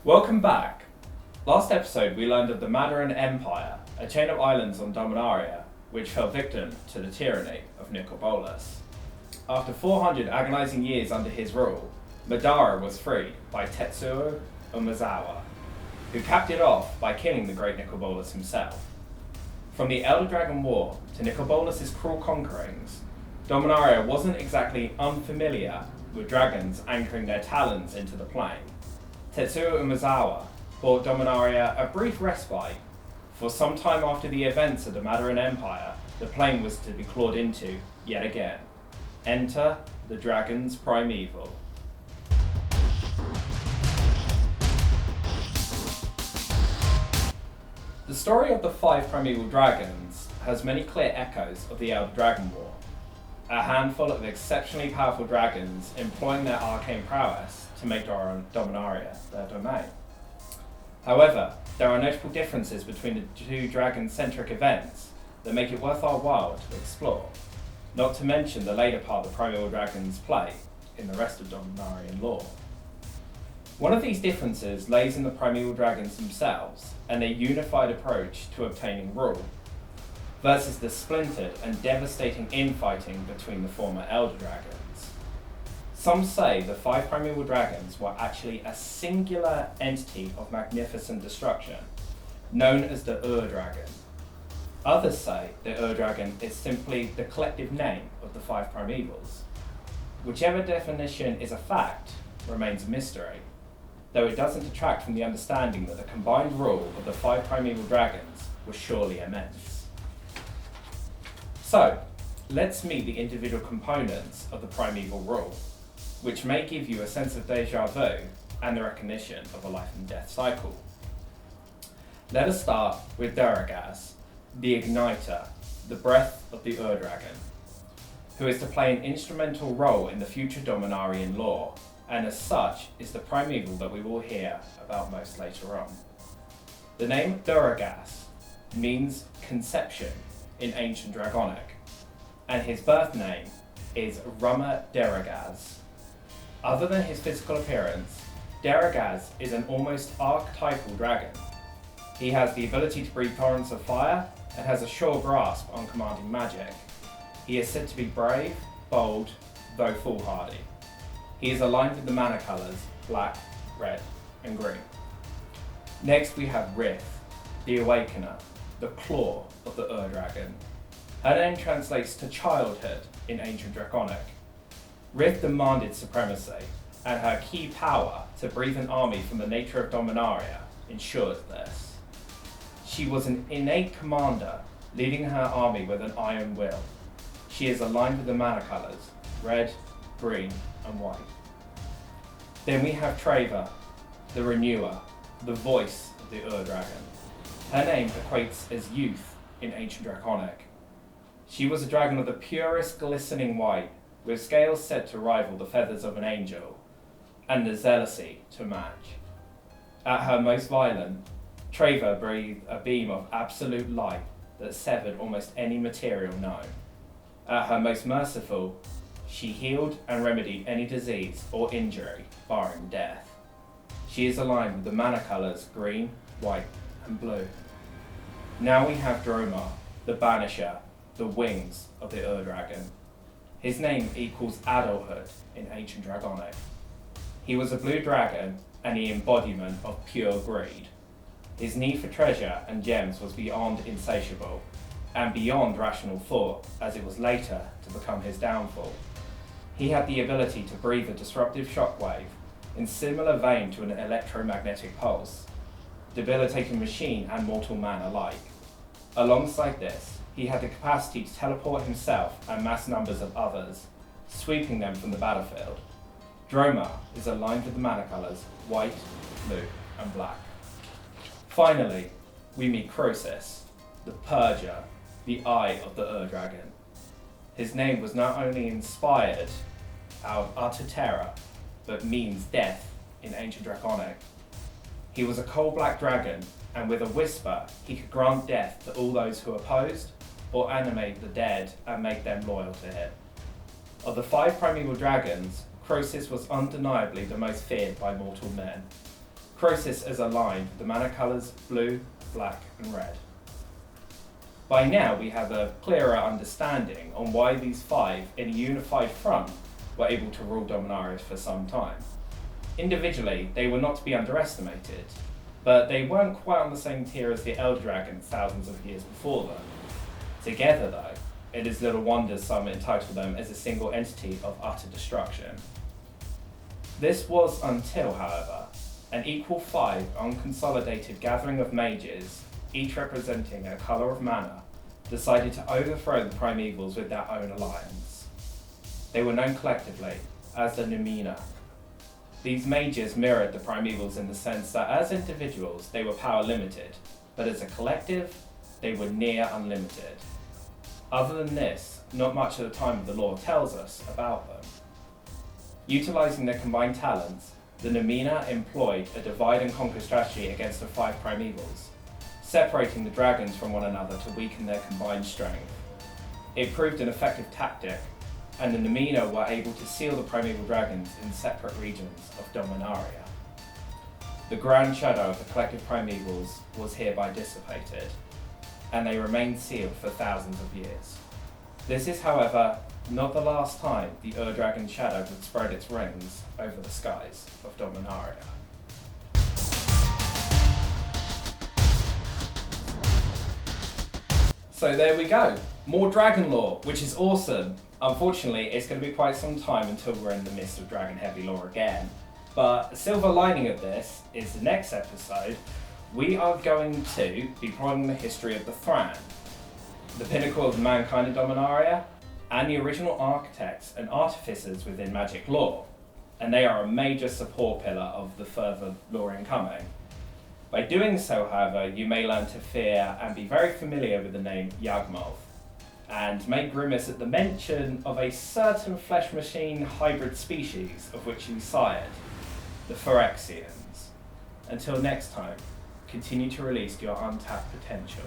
Welcome back. Last episode we learned of the Mandarin Empire, a chain of islands on Dominaria, which fell victim to the tyranny of Nicobolus. After 400 agonizing years under his rule, Madara was freed by Tetsuo Umezawa, who capped it off by killing the great Nicobolus himself. From the Elder Dragon War to Nicobolus's cruel conquerings, Dominaria wasn't exactly unfamiliar with dragons anchoring their talons into the plain. Tetsuo Umezawa brought Dominaria a brief respite, for some time after the events of the Mandarin Empire, the plain was to be clawed into yet again. Enter the dragons Primeval. The story of the 5 primeval dragons has many clear echoes of the Elder Dragon War. A handful of exceptionally powerful dragons employing their arcane prowess to make Dominaria their domain. However, there are notable differences between the two dragon-centric events that make it worth our while to explore, not to mention the later part the primeval dragons play in the rest of Dominarian lore. One of these differences lays in the primeval dragons themselves and their unified approach to obtaining rule, versus the splintered and devastating infighting between the former Elder Dragons. Some say the 5 primeval dragons were actually a singular entity of magnificent destruction, known as the Ur-Dragon. Others say the Ur-Dragon is simply the collective name of the 5 primevals. Whichever definition is a fact remains a mystery, though it doesn't detract from the understanding that the combined rule of the 5 primeval dragons was surely immense. So, let's meet the individual components of the primeval rule, which may give you a sense of deja vu and the recognition of a life and death cycle. Let us start with Duragaz, the Igniter, the breath of the Ur-Dragon, who is to play an instrumental role in the future Dominarian lore, and as such is the primeval that we will hear about most later on. The name Duragaz means conception in ancient Draconic, and his birth name is Rama Deragaz. Other than his physical appearance, Deragaz is an almost archetypal dragon. He has the ability to breathe torrents of fire and has a sure grasp on commanding magic. He is said to be brave, bold, though foolhardy. He is aligned with the mana colours black, red, and green. Next we have Rith, the Awakener, the claw of the Ur-Dragon. Her name translates to childhood in ancient Draconic. Rith demanded supremacy, and her key power to breathe an army from the nature of Dominaria ensured this. She was an innate commander, leading her army with an iron will. She is aligned with the mana colours, red, green, and white. Then we have Treva, the Renewer, the voice of the Ur-Dragon. Her name equates as youth in ancient Draconic. She was a dragon of the purest glistening white, with scales said to rival the feathers of an angel, and the zealousy to match. At her most violent, Treva breathed a beam of absolute light that severed almost any material known. At her most merciful, she healed and remedied any disease or injury, barring death. She is aligned with the mana colours green, white, and blue. Now we have Dromar, the Banisher, the wings of the Ur-Dragon. His name equals adulthood in ancient Draconic. He was a blue dragon and the embodiment of pure greed. His need for treasure and gems was beyond insatiable, and beyond rational thought, as it was later to become his downfall. He had the ability to breathe a disruptive shockwave in similar vein to an electromagnetic pulse, debilitating machine and mortal man alike. Alongside this, he had the capacity to teleport himself and mass numbers of others, sweeping them from the battlefield. Dromar is aligned with the mana colours white, blue, and black. Finally, we meet Croesus, the Purger, the eye of the Ur-Dragon. His name was not only inspired out of utter terror, but means death in ancient Draconic. He was a coal-black dragon, and with a whisper, he could grant death to all those who opposed, or animate the dead and make them loyal to him. Of the 5 primeval dragons, Croesus was undeniably the most feared by mortal men. Croesus is aligned with the mana colours blue, black and red. By now we have a clearer understanding on why these 5 in a unified front were able to rule Dominaria for some time. Individually, they were not to be underestimated, but they weren't quite on the same tier as the Elder Dragons thousands of years before them. Together though, it is little wonder some entitle them as a single entity of utter destruction. This was until, however, an equal 5 unconsolidated gathering of mages, each representing a colour of mana, decided to overthrow the Primevals with their own alliance. They were known collectively as the Numina. These mages mirrored the Primevals in the sense that as individuals they were power limited, but as a collective they were near unlimited. Other than this, not much of the time of the lore tells us about them. Utilising their combined talents, the Numina employed a divide and conquer strategy against the 5 Primevals, separating the dragons from one another to weaken their combined strength. It proved an effective tactic, and the Numina were able to seal the primeval dragons in separate regions of Dominaria. The grand shadow of the collective primevals was hereby dissipated, and they remained sealed for thousands of years. This is, however, not the last time the Ur-Dragon's shadow would spread its rings over the skies of Dominaria. So there we go, more dragon lore, which is awesome. Unfortunately, it's going to be quite some time until we're in the midst of dragon heavy lore again. But the silver lining of this is the next episode, we are going to be plodding the history of the Thran, the pinnacle of mankind in Dominaria, and the original architects and artificers within magic lore. And they are a major support pillar of the further lore incoming. By doing so, however, you may learn to fear and be very familiar with the name Yawgmoth, and may grimace at the mention of a certain flesh machine hybrid species of which you sired, the Phyrexians. Until next time, continue to release your untapped potential.